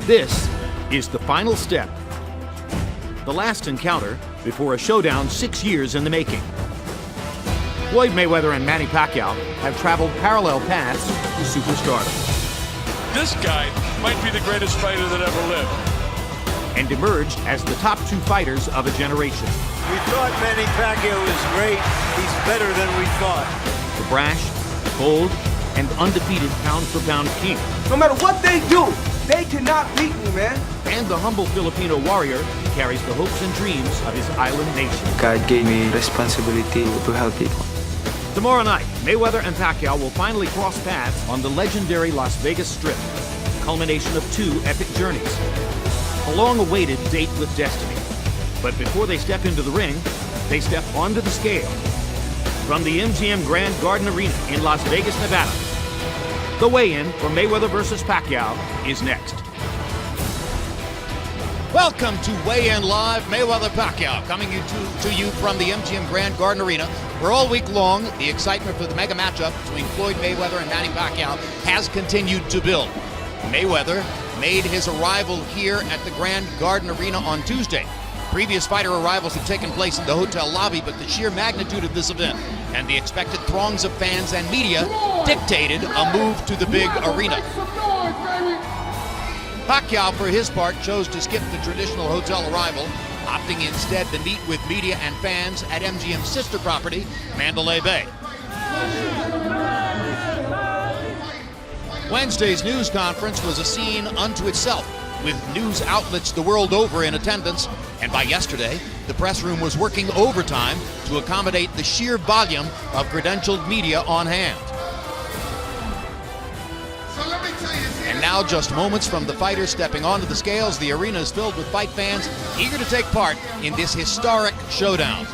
This is the final step. The last encounter before a showdown 6 years in the making. Floyd Mayweather and Manny Pacquiao have traveled parallel paths to superstardom. This guy might be the greatest fighter that ever lived. And emerged as the top two fighters of a generation. We thought Manny Pacquiao was great. He's better than we thought. The brash, bold, and undefeated pound-for-pound king. No matter what they do, they cannot beat me, man. And the humble Filipino warrior who carries the hopes and dreams of his island nation. God gave me responsibility to help people. Tomorrow night, Mayweather and Pacquiao will finally cross paths on the legendary Las Vegas Strip, culmination of two epic journeys. A long-awaited date with destiny. But before they step into the ring, they step onto the scale. From the MGM Grand Garden Arena in Las Vegas, Nevada, the weigh-in for Mayweather versus Pacquiao is next. Welcome to Weigh In Live, Mayweather-Pacquiao, coming to you from the MGM Grand Garden Arena, where all week long, the excitement for the mega matchup between Floyd Mayweather and Manny Pacquiao has continued to build. Mayweather made his arrival here at the Grand Garden Arena on Tuesday. Previous fighter arrivals had taken place in the hotel lobby, but the sheer magnitude of this event and the expected throngs of fans and media dictated a move to the big arena. Pacquiao, for his part, chose to skip the traditional hotel arrival, opting instead to meet with media and fans at MGM's sister property, Mandalay Bay. Wednesday's news conference was a scene unto itself, with news outlets the world over in attendance, and by yesterday, the press room was working overtime to accommodate the sheer volume of credentialed media on hand. And now, just moments from the fighters stepping onto the scales, the arena is filled with fight fans eager to take part in this historic showdown.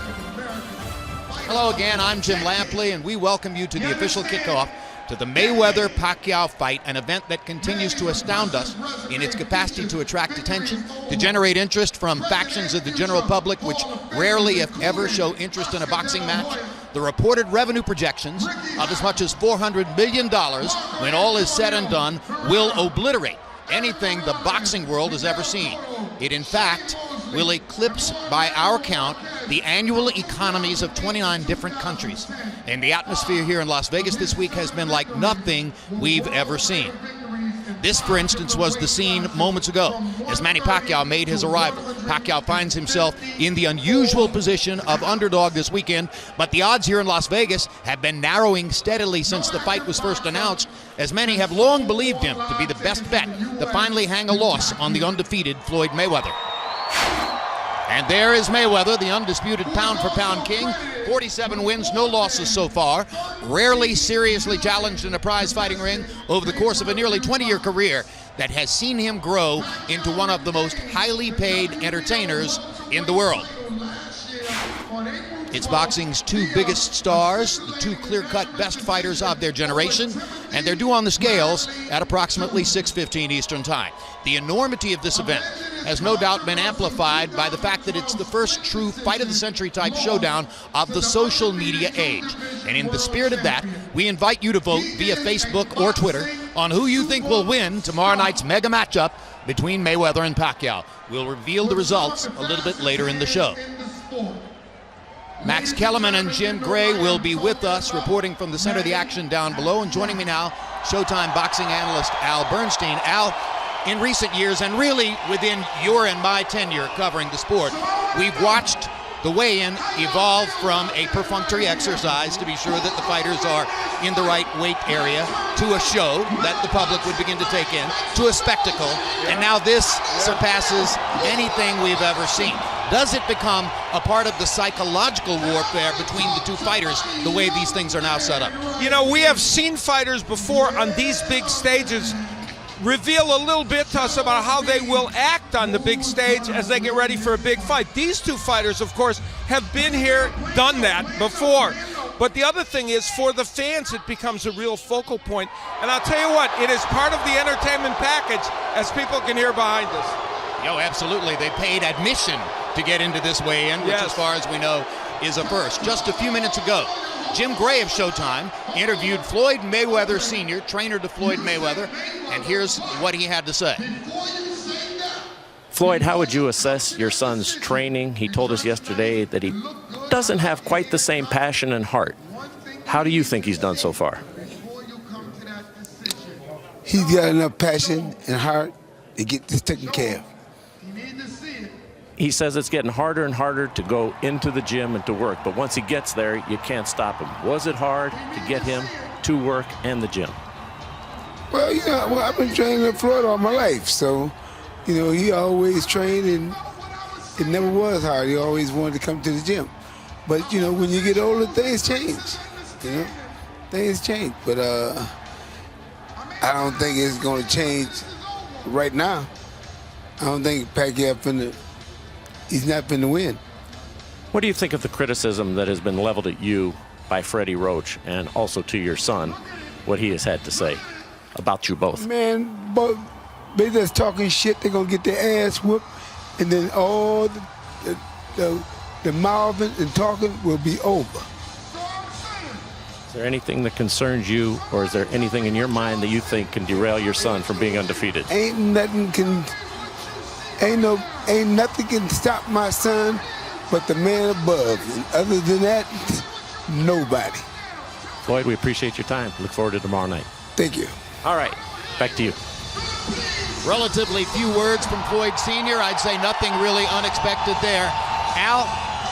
Hello again, I'm Jim Lampley, and we welcome you to the official kickoff to the Mayweather-Pacquiao fight, an event that continues to astound us in its capacity to attract attention, to generate interest from factions of the general public which rarely, if ever, show interest in a boxing match. The reported revenue projections of as much as $400 million, when all is said and done, will obliterate anything the boxing world has ever seen. It, in fact, will eclipse, by our count, the annual economies of 29 different countries. And the atmosphere here in Las Vegas this week has been like nothing we've ever seen. This, for instance, was the scene moments ago as Manny Pacquiao made his arrival. Pacquiao finds himself in the unusual position of underdog this weekend, but the odds here in Las Vegas have been narrowing steadily since the fight was first announced, as many have long believed him to be the best bet to finally hang a loss on the undefeated Floyd Mayweather. And there is Mayweather, the undisputed pound-for-pound king. 47 wins, no losses so far. Rarely seriously challenged in a prize-fighting ring over the course of a nearly 20-year career that has seen him grow into one of the most highly paid entertainers in the world. It's boxing's two biggest stars, the two clear-cut best fighters of their generation, and they're due on the scales at approximately 6:15 Eastern Time. The enormity of this event has no doubt been amplified by the fact that it's the first true fight-of-the-century type showdown of the social media age. And in the spirit of that, we invite you to vote via Facebook or Twitter on who you think will win tomorrow night's mega matchup between Mayweather and Pacquiao. We'll reveal the results a little bit later in the show. Max Kellerman and Jim Gray will be with us, reporting from the center of the action down below. And joining me now, Showtime boxing analyst Al Bernstein. Al, in recent years, and really within your and my tenure covering the sport, we've watched the weigh-in evolve from a perfunctory exercise to be sure that the fighters are in the right weight area, to a show that the public would begin to take in, to a spectacle, and now this surpasses anything we've ever seen. Does it become a part of the psychological warfare between the two fighters, the way these things are now set up? You know, we have seen fighters before on these big stages reveal a little bit to us about how they will act on the big stage as they get ready for a big fight. These two fighters, of course, have been here, done that before. But the other thing is, for the fans, it becomes a real focal point. And I'll tell you what, it is part of the entertainment package, as people can hear behind us. Yo, absolutely. They paid admission to get into this weigh-in, which, as far as we know, is a first. Just a few minutes ago, Jim Gray of Showtime interviewed Floyd Mayweather Sr., trainer to Floyd Mayweather, and here's what he had to say. Floyd, how would you assess your son's training? He told us yesterday that he doesn't have quite the same passion and heart. How do you think he's done so far? He's got enough passion and heart to get this taken care of. He says it's getting harder and harder to go into the gym and to work, but once he gets there, you can't stop him. Was it hard to get him to work and the gym? Well, I've been training in Florida all my life, so, he always trained, and it never was hard. He always wanted to come to the gym. But, when you get older, things change, Things change, but I don't think it's going to change right now. I don't think Pacquiao he's not finna win. What do you think of the criticism that has been leveled at you by Freddie Roach and also to your son, what he has had to say about you both? Man, but they just talking shit. They're going to get their ass whooped, and then all the mouthing and talking will be over. Is there anything that concerns you, or is there anything in your mind that you think can derail your son from being undefeated? Ain't nothing can stop my son but the man above. And other than that, nobody. Floyd, we appreciate your time. Look forward to tomorrow night. Thank you. All right, back to you. Relatively few words from Floyd Sr. I'd say nothing really unexpected there. Al,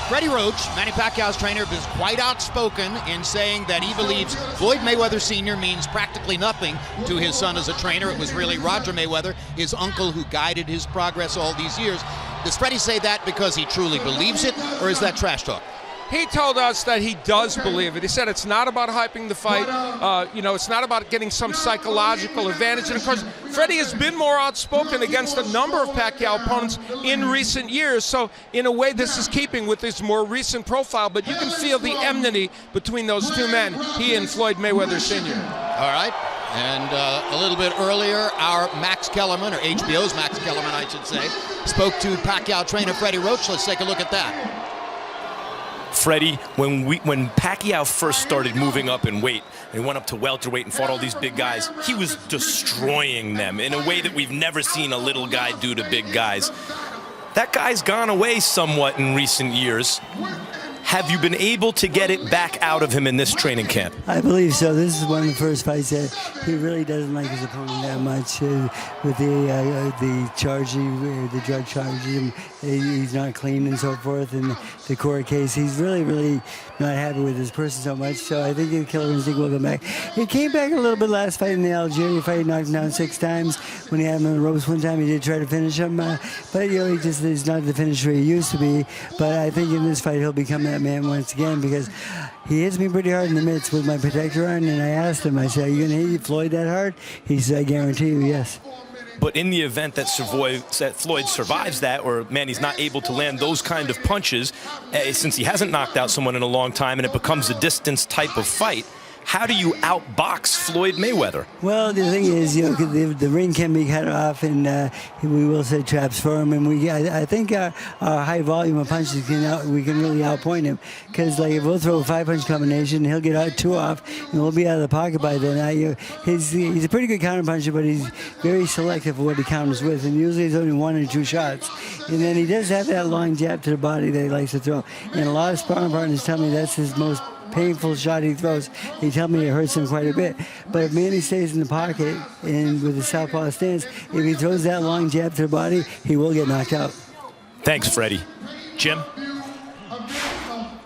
Freddie Roach, Manny Pacquiao's trainer, is quite outspoken in saying that he believes Floyd Mayweather Sr. means practically nothing to his son as a trainer. It was really Roger Mayweather, his uncle, who guided his progress all these years. Does Freddie say that because he truly believes it, or is that trash talk? He told us that he does believe it. He said it's not about hyping the fight. It's not about getting some psychological advantage. And, of course, Freddie has been more outspoken against a number of Pacquiao opponents in recent years. So, in a way, this is keeping with his more recent profile. But you can feel the enmity between those two men, he and Floyd Mayweather Sr. All right. And a little bit earlier, our Max Kellerman, or HBO's Max Kellerman, I should say, spoke to Pacquiao trainer Freddie Roach. Let's take a look at that. Freddie, when Pacquiao first started moving up in weight, and he went up to welterweight and fought all these big guys, he was destroying them in a way that we've never seen a little guy do to big guys. That guy's gone away somewhat in recent years. Have you been able to get it back out of him in this training camp? I believe so. This is one of the first fights that he really doesn't like his opponent that much. With the charging, the drug charging, he's not clean and so forth. And the court case, he's really not happy with his person so much. So I think the killer instinct will come back. He came back a little bit last fight in the Algeria fight, knocked him down 6 times. When he had him on the ropes one time, he did try to finish him. But he just is not the finisher he used to be. But I think in this fight he'll become that man once again, because he hits me pretty hard in the mitts with my protector on, and I asked him, I said, are you going to hit Floyd that hard? He said, I guarantee you, yes. But in the event that Floyd survives that, or Manny's not able to land those kind of punches, since he hasn't knocked out someone in a long time and it becomes a distance type of fight, how do you outbox Floyd Mayweather? Well, the thing is, the ring can be cut off, and we will set traps for him. And I think our high volume of punches we can really outpoint him. Because if we'll throw a 5-punch combination, he'll get 2 off, and we'll be out of the pocket by then. He's a pretty good counter puncher, but he's very selective of what he counters with, and usually it's only 1 or 2 shots. And then he does have that long jab to the body that he likes to throw. And a lot of sparring partners tell me that's his most painful shot he throws. They tell me it hurts him quite a bit. But if Manny stays in the pocket and with the southpaw stance, if he throws that long jab to the body, he will get knocked out. Thanks, Freddie. Jim?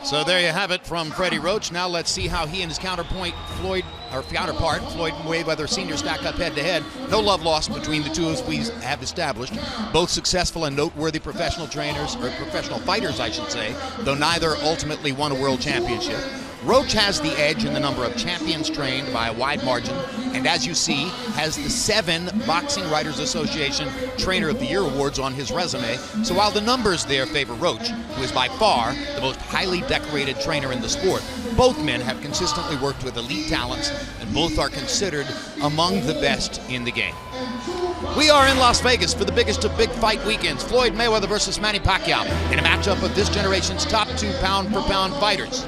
So there you have it from Freddie Roach. Now let's see how he and his counterpart, Floyd Mayweather Sr. stack up head-to-head. No love lost between the two, as we have established. Both successful and noteworthy professional trainers, or professional fighters, I should say, though neither ultimately won a world championship. Roach has the edge in the number of champions trained by a wide margin, and as you see, has the 7 Boxing Writers Association Trainer of the Year awards on his resume. So while the numbers there favor Roach, who is by far the most highly decorated trainer in the sport, both men have consistently worked with elite talents, and both are considered among the best in the game. We are in Las Vegas for the biggest of big fight weekends, Floyd Mayweather versus Manny Pacquiao, in a matchup of this generation's top 2 pound-for-pound fighters.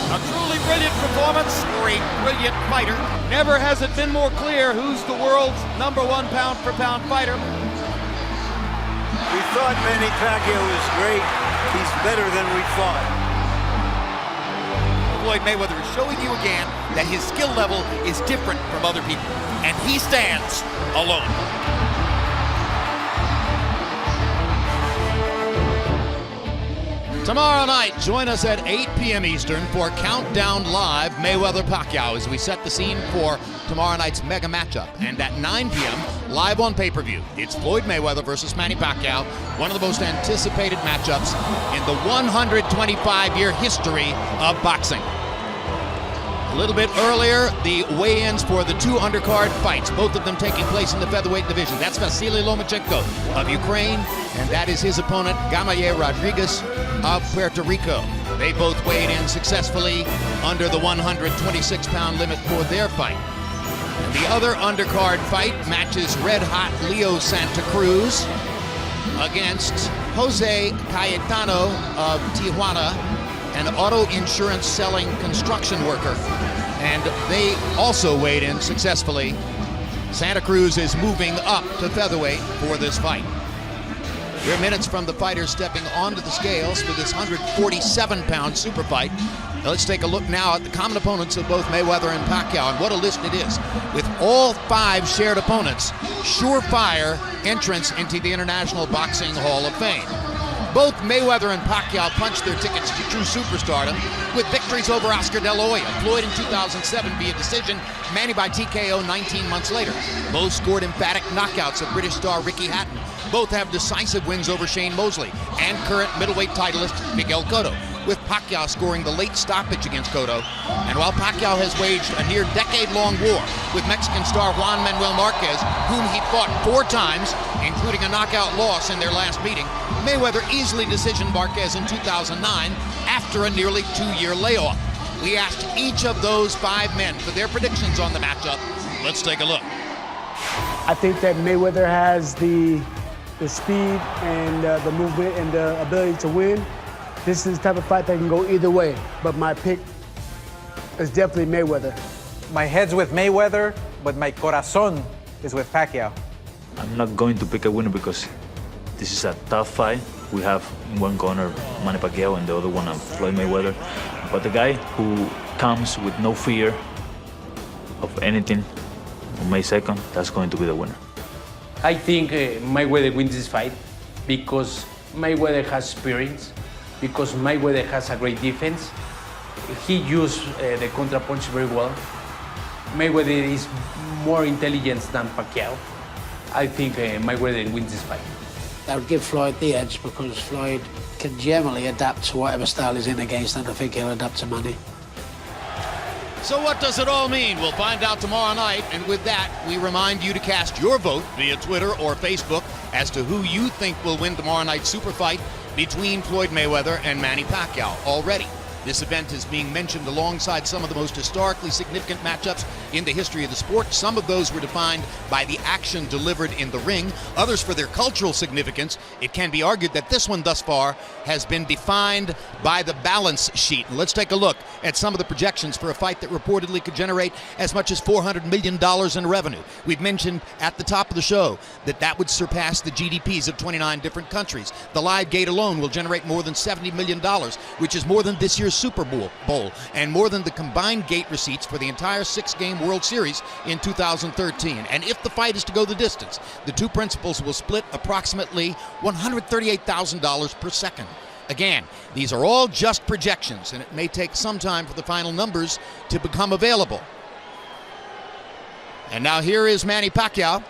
All A truly brilliant performance for a brilliant fighter. Never has it been more clear who's the world's #1 pound-for-pound fighter. We thought Manny Pacquiao was great. He's better than we thought. Floyd Mayweather is showing you again that his skill level is different from other people, and he stands alone. Tomorrow night, join us at 8 p.m. Eastern for Countdown Live Mayweather-Pacquiao as we set the scene for tomorrow night's mega matchup. And at 9 p.m., live on pay-per-view, it's Floyd Mayweather versus Manny Pacquiao, one of the most anticipated matchups in the 125-year history of boxing. A little bit earlier, the weigh-ins for the two undercard fights, both of them taking place in the featherweight division. That's Vasily Lomachenko of Ukraine, and that is his opponent, Gamaliel Rodriguez of Puerto Rico. They both weighed in successfully under the 126-pound limit for their fight. And the other undercard fight matches red-hot Leo Santa Cruz against Jose Cayetano of Tijuana, an auto insurance selling construction worker, and they also weighed in successfully. Santa Cruz is moving up to featherweight for this fight. We're minutes from the fighters stepping onto the scales for this 147-pound super fight. Now let's take a look now at the common opponents of both Mayweather and Pacquiao, and what a list it is. With all 5 shared opponents, surefire entrance into the International Boxing Hall of Fame. Both Mayweather and Pacquiao punched their tickets to true superstardom with victories over Oscar De La Hoya, Floyd in 2007 via decision, Manny by TKO 19 months later. Both scored emphatic knockouts of British star Ricky Hatton. Both have decisive wins over Shane Mosley and current middleweight titleist Miguel Cotto, with Pacquiao scoring the late stoppage against Cotto. And while Pacquiao has waged a near decade-long war with Mexican star Juan Manuel Marquez, whom he fought 4 times, including a knockout loss in their last meeting, Mayweather easily decisioned Marquez in 2009 after a nearly 2-year layoff. We asked each of those 5 men for their predictions on the matchup. Let's take a look. I think that Mayweather has the speed and the movement and the ability to win. This is the type of fight that can go either way, but my pick is definitely Mayweather. My head's with Mayweather, but my corazón is with Pacquiao. I'm not going to pick a winner because this is a tough fight. We have in one corner Manny Pacquiao and the other one Floyd Mayweather. But the guy who comes with no fear of anything on May 2nd, that's going to be the winner. I think Mayweather wins this fight because Mayweather has experience, because Mayweather has a great defense. He used the counterpunch very well. Mayweather is more intelligent than Pacquiao. I think Mayweather wins this fight. I would give Floyd the edge because Floyd can generally adapt to whatever style he's in against, and I think he'll adapt to Manny. So what does it all mean? We'll find out tomorrow night, and with that, we remind you to cast your vote via Twitter or Facebook as to who you think will win tomorrow night's super fight between Floyd Mayweather and Manny Pacquiao. Already, this event is being mentioned alongside some of the most historically significant matchups in the history of the sport. Some of those were defined by the action delivered in the ring, others for their cultural significance. It can be argued that this one thus far has been defined by the balance sheet. And let's take a look at some of the projections for a fight that reportedly could generate as much as $400 million in revenue. We've mentioned at the top of the show that that would surpass the GDPs of 29 different countries. The live gate alone will generate more than $70 million, which is more than this year's Super Bowl and more than the combined gate receipts for the entire 6-game World Series in 2013. And if the fight is to go the distance, the two principals will split approximately $138,000 per second. Again, these are all just projections, and it may take some time for the final numbers to become available. And now here is Manny Pacquiao,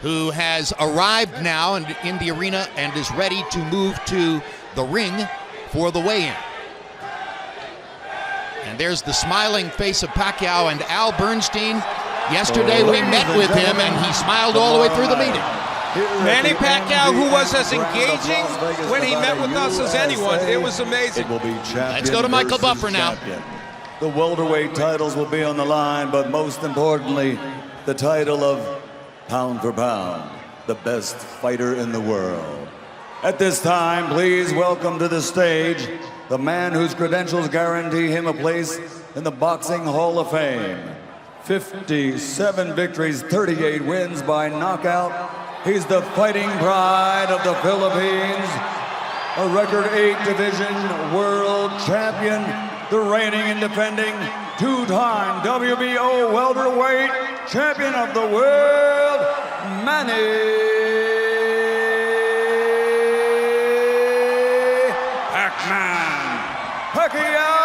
who has arrived now in the arena and is ready to move to the ring for the weigh-in. And there's the smiling face of Pacquiao, and Al Bernstein. Yesterday we met with him, and he smiled all the way through the meeting. Manny Pacquiao, who was as engaging when he met with us as anyone, it was amazing. It will be champion. Let's go to Michael Buffer now. Champion. The welterweight titles will be on the line, but most importantly, the title of pound for pound, the best fighter in the world. At this time, please welcome to the stage the man whose credentials guarantee him a place in the Boxing Hall of Fame. 57 victories, 38 wins by knockout. He's the fighting pride of the Philippines, a record 8 division world champion, the reigning and defending two-time WBO welterweight champion of the world, Manny Pacquiao!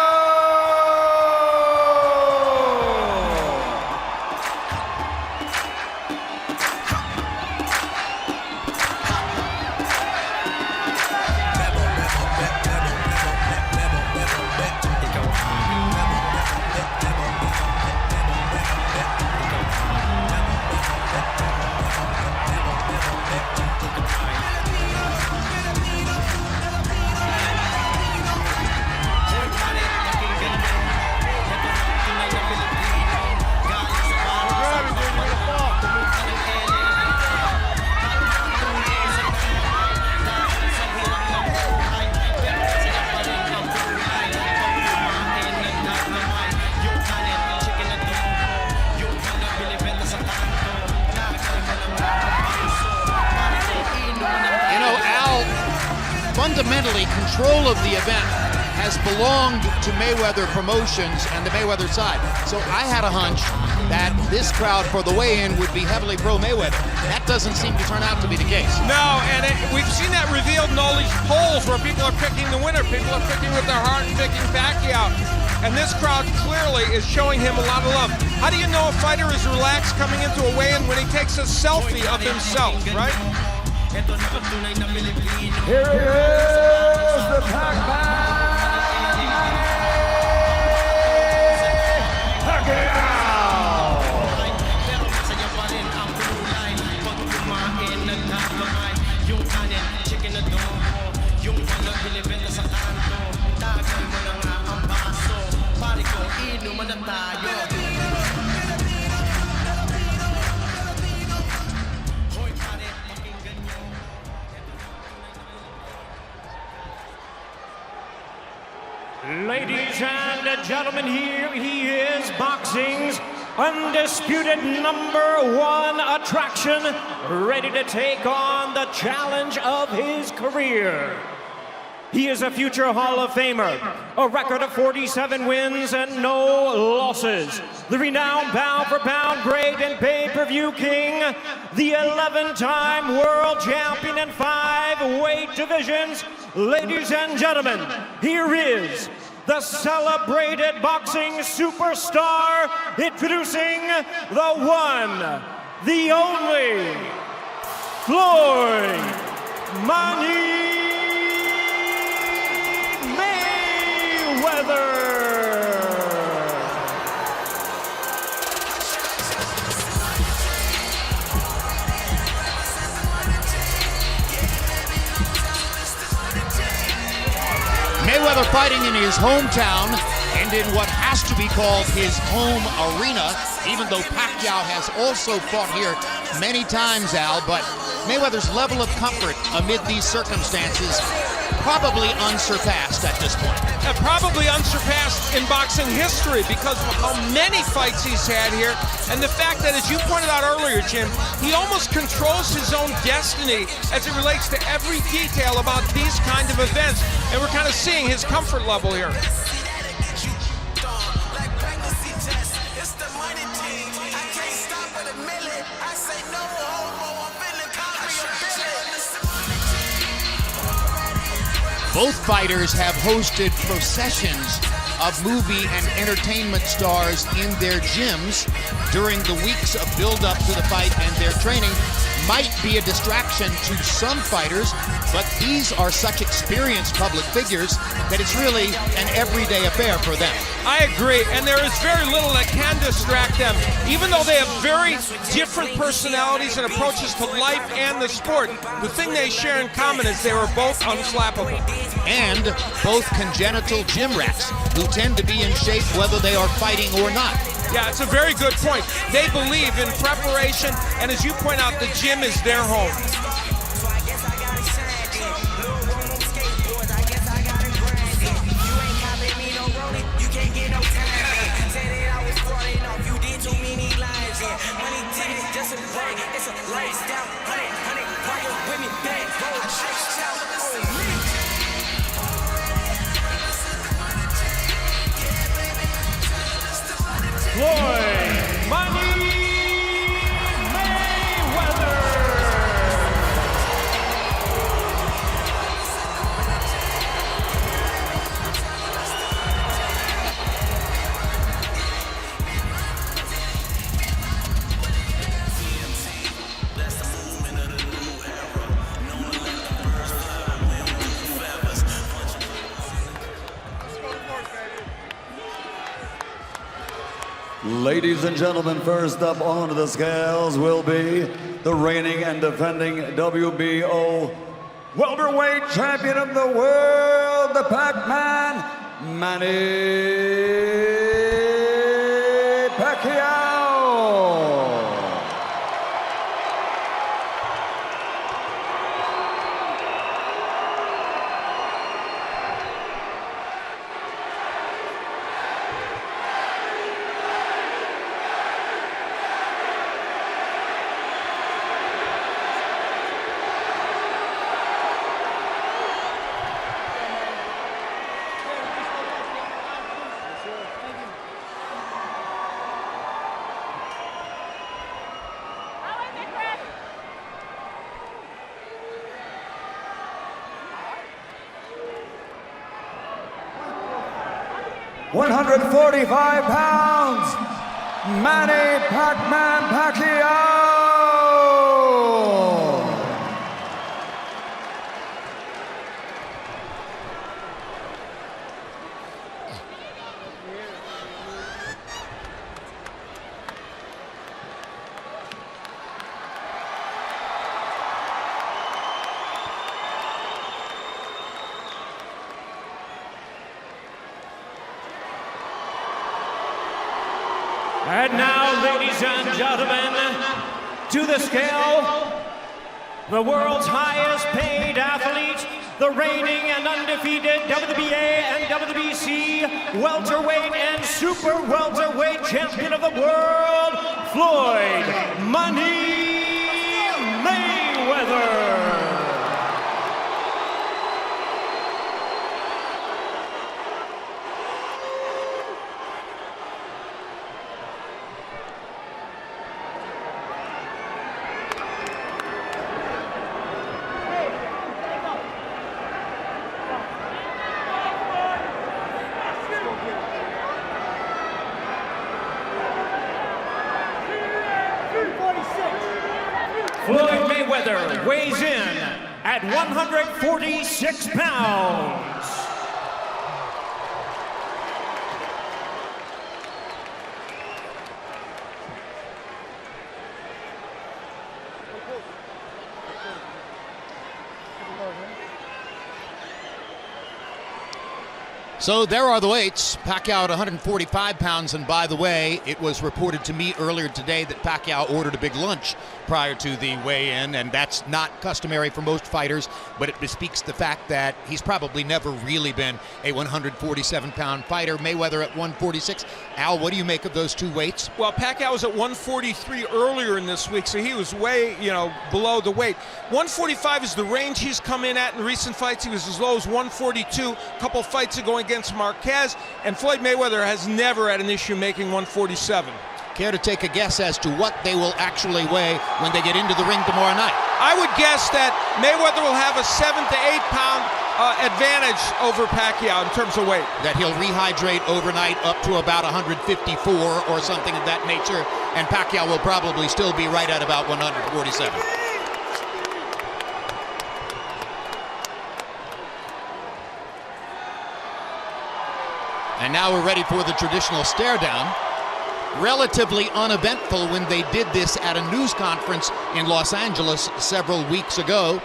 Fundamentally, control of the event has belonged to Mayweather Promotions and the Mayweather side. So I had a hunch that this crowd for the weigh-in would be heavily pro-Mayweather. That doesn't seem to turn out to be the case. No, and we've seen that revealed in all these polls where people are picking the winner. People are picking with their heart and picking Pacquiao. And this crowd clearly is showing him a lot of love. How do you know a fighter is relaxed coming into a weigh-in when he takes a selfie of himself, right? Here he is, the Pac-Man, Pacquiao! Ladies and gentlemen, here he is, boxing's undisputed #1 attraction, ready to take on the challenge of his career. He is a future Hall of Famer, a record of 47 wins and no losses. The renowned pound-for-pound great and pay-per-view king, the 11-time world champion in 5 weight divisions. Ladies and gentlemen, here is the celebrated boxing superstar, introducing the one, the only, Floyd Mayweather. Mayweather fighting in his hometown and in what has to be called his home arena, even though Pacquiao has also fought here many times, Al, but Mayweather's level of comfort amid these circumstances probably unsurpassed at this point. Probably unsurpassed in boxing history because of how many fights he's had here, and the fact that, as you pointed out earlier, Jim, he almost controls his own destiny as it relates to every detail about these kind of events, and we're kind of seeing his comfort level here. Both fighters have hosted processions of movie and entertainment stars in their gyms during the weeks of build-up to the fight, and their training might be a distraction to some fighters, but these are such experienced public figures that it's really an everyday affair for them. I agree, and there is very little that can distract them. Even though they have very different personalities and approaches to life and the sport, the thing they share in common is they were both unflappable. And both congenital gym rats who tend to be in shape whether they are fighting or not. Yeah, it's a very good point. They believe in preparation, and as you point out, the gym is their home. Ladies and gentlemen, first up onto the scales will be the reigning and defending WBO welterweight champion of the world, the Pac-Man, Manny Pacquiao. 145 pounds, Manny Pac-Man Pacquiao. And now, ladies and gentlemen, to the scale, the world's highest paid athlete, the reigning and undefeated WBA and WBC welterweight and super welterweight champion of the world, Floyd Money Mayweather. Floyd Mayweather weighs in at 146 pounds. So there are the weights. Pacquiao at 145 pounds, and by the way, it was reported to me earlier today that Pacquiao ordered a big lunch prior to the weigh-in, and that's not customary for most fighters, but it bespeaks the fact that he's probably never really been a 147-pound fighter. Mayweather at 146. Al, what do you make of those two weights? Well, Pacquiao was at 143 earlier in this week, so he was way, below the weight. 145 is the range he's come in at in recent fights. He was as low as 142 a couple fights ago against Marquez, and Floyd Mayweather has never had an issue making 147. Care to take a guess as to what they will actually weigh when they get into the ring tomorrow night? I would guess that Mayweather will have a 7 to 8 pound advantage over Pacquiao in terms of weight. That he'll rehydrate overnight up to about 154 or something of that nature, and Pacquiao will probably still be right at about 147. And now we're ready for the traditional stare down. Relatively uneventful when they did this at a news conference in Los Angeles several weeks ago.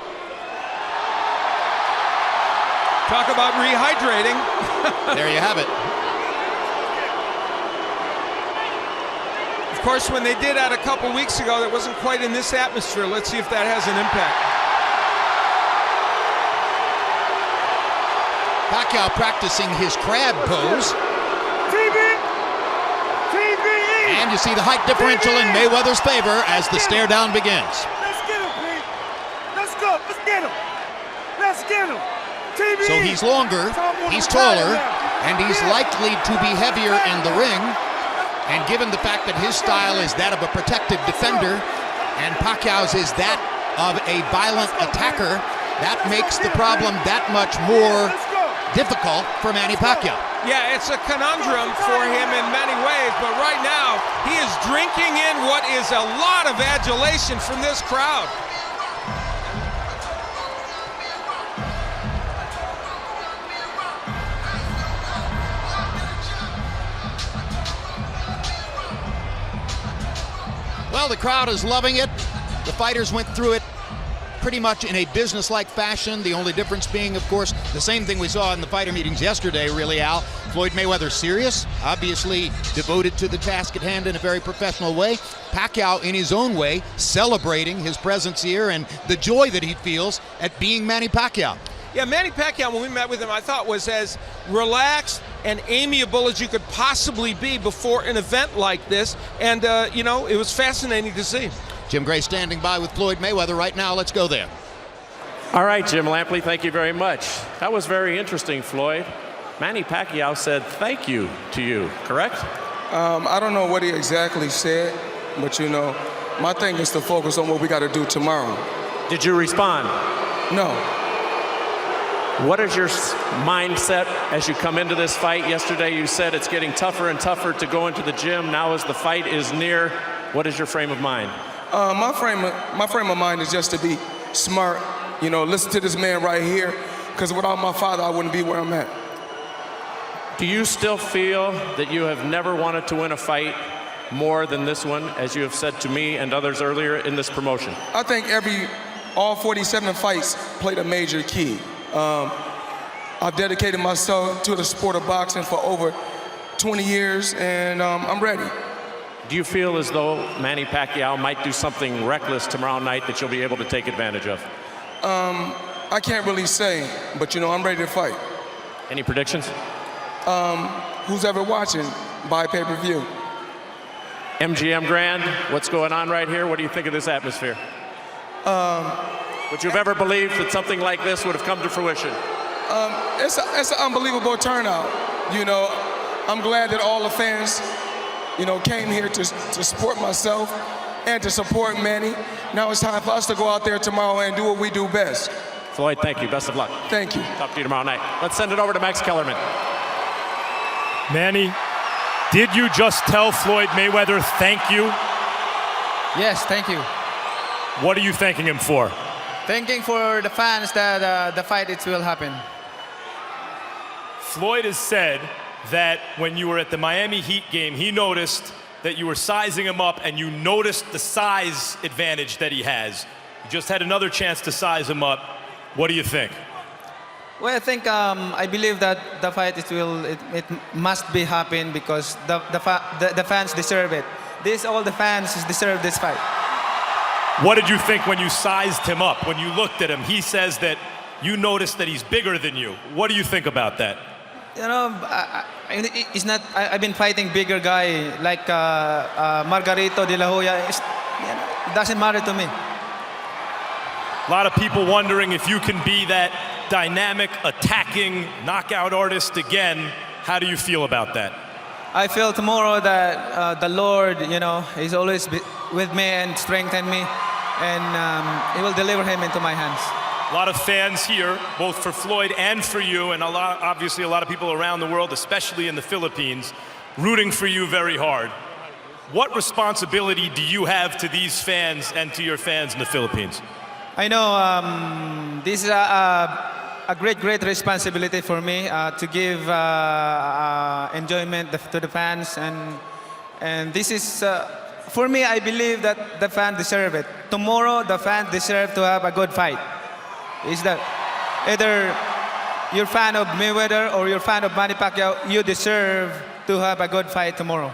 Talk about rehydrating. There you have it. Of course, when they did that a couple weeks ago, that wasn't quite in this atmosphere. Let's see if that has an impact. Pacquiao practicing his crab pose. And you see the height differential in Mayweather's favor as the stare down begins. Let's get him, Pete. Let's go. Let's get him. Let's get him. TV. So he's longer, he's taller, and he's likely to be heavier in the ring. And given the fact that his style is that of a protective defender and Pacquiao's is that of a violent attacker, that makes the problem that much more difficult for Manny Pacquiao. Yeah, it's a conundrum for him in many ways, but right now he is drinking in what is a lot of adulation from this crowd. Well, the crowd is loving it. The fighters went through it pretty much in a business-like fashion. The only difference being, of course, the same thing we saw in the fighter meetings yesterday, really, Al. Floyd Mayweather serious, obviously devoted to the task at hand in a very professional way. Pacquiao, in his own way, celebrating his presence here and the joy that he feels at being Manny Pacquiao. Yeah, Manny Pacquiao, when we met with him, I thought was as relaxed and amiable as you could possibly be before an event like this. And, you know, it was fascinating to see. Jim Gray standing by with Floyd Mayweather right now. Let's go there. All right, Jim Lampley, thank you very much. That was very interesting, Floyd. Manny Pacquiao said thank you to you, correct? I don't know what he exactly said, but, you know, my thing is to focus on what we got to do tomorrow. Did you respond? No. What is your mindset as you come into this fight? Yesterday you said it's getting tougher and tougher to go into the gym. Now as the fight is near, what is your frame of mind? My frame of mind is just to be smart, you know, listen to this man right here, because without my father, I wouldn't be where I'm at. Do you still feel that you have never wanted to win a fight more than this one, as you have said to me and others earlier in this promotion? I think all 47 fights played a major key. I've dedicated myself to the sport of boxing for over 20 years, and I'm ready. Do you feel as though Manny Pacquiao might do something reckless tomorrow night that you'll be able to take advantage of? I can't really say, but, you know, I'm ready to fight. Any predictions? Who's ever watching, buy pay-per-view. MGM Grand, what's going on right here? What do you think of this atmosphere? Would you have ever believed that something like this would have come to fruition? It's an unbelievable turnout. You know, I'm glad that all the fans, you know, came here to support myself and to support Manny. Now it's time for us to go out there tomorrow and do what we do best. Floyd, thank you. Best of luck. Thank you. Talk to you tomorrow night. Let's send it over to Max Kellerman. Manny, did you just tell Floyd Mayweather thank you? Yes, thank you. What are you thanking him for? Thanking for the fans that the fight it will happen. Floyd has said that when you were at the Miami Heat game, he noticed that you were sizing him up and you noticed the size advantage that he has. You just had another chance to size him up. What do you think? Well, I think I believe that the fight it must be happen because the fans deserve it. All the fans deserve this fight. What did you think when you sized him up? When you looked at him, he says that you noticed that he's bigger than you. What do you think about that? You know, it's not. I've been fighting bigger guy like Margarito de la Hoya. It doesn't matter to me. A lot of people wondering if you can be that dynamic, attacking, knockout artist again. How do you feel about that? I feel tomorrow that the Lord, you know, is always with me and strengthen me, and He will deliver him into my hands. A lot of fans here, both for Floyd and for you, and obviously a lot of people around the world, especially in the Philippines, rooting for you very hard. What responsibility do you have to these fans and to your fans in the Philippines? I know this is a great responsibility for me to give enjoyment to the fans, and this is for me. I believe that the fans deserve it. Tomorrow, the fans deserve to have a good fight. Is that either you're a fan of Mayweather or you're a fan of Manny Pacquiao, you deserve to have a good fight tomorrow.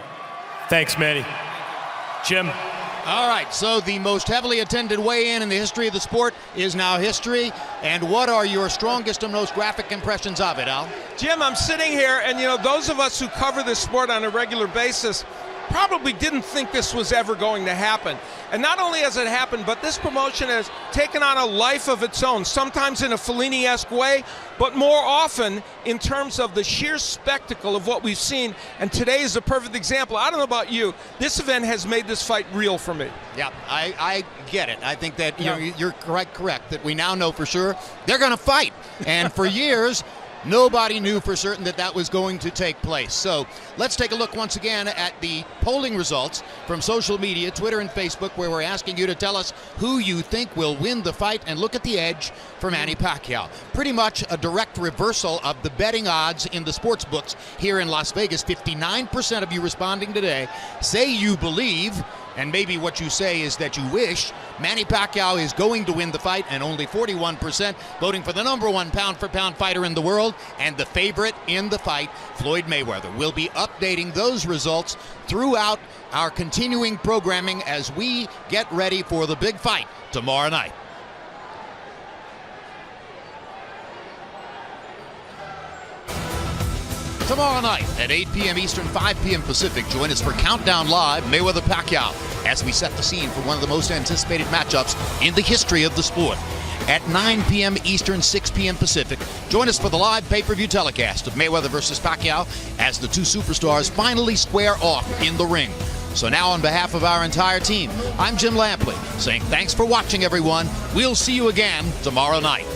Thanks, Manny. Jim. All right, so the most heavily attended weigh-in in the history of the sport is now history. And what are your strongest and most graphic impressions of it, Al? Jim, I'm sitting here, and you know, those of us who cover this sport on a regular basis probably didn't think this was ever going to happen. And not only has it happened, but this promotion has taken on a life of its own, sometimes in a Fellini-esque way, but more often in terms of the sheer spectacle of what we've seen. And today is a perfect example. I don't know about you, this event has made this fight real for me. Yeah, I get it. I think that you're correct, that we now know for sure they're going to fight. And for years, nobody knew for certain that that was going to take place. So let's take a look once again at the polling results from social media, Twitter and Facebook, where we're asking you to tell us who you think will win the fight, and look at the edge for Manny Pacquiao. Pretty much a direct reversal of the betting odds in the sports books here in Las Vegas. 59% of you responding today say you believe And maybe what you say is that you wish Manny Pacquiao is going to win the fight, and only 41% voting for the #1 pound-for-pound fighter in the world and the favorite in the fight, Floyd Mayweather. We'll be updating those results throughout our continuing programming as we get ready for the big fight tomorrow night. Tomorrow night at 8 p.m. Eastern, 5 p.m. Pacific, join us for Countdown Live, Mayweather-Pacquiao, as we set the scene for one of the most anticipated matchups in the history of the sport. At 9 p.m. Eastern, 6 p.m. Pacific, join us for the live pay-per-view telecast of Mayweather versus Pacquiao as the two superstars finally square off in the ring. So now, on behalf of our entire team, I'm Jim Lampley, saying thanks for watching, everyone. We'll see you again tomorrow night.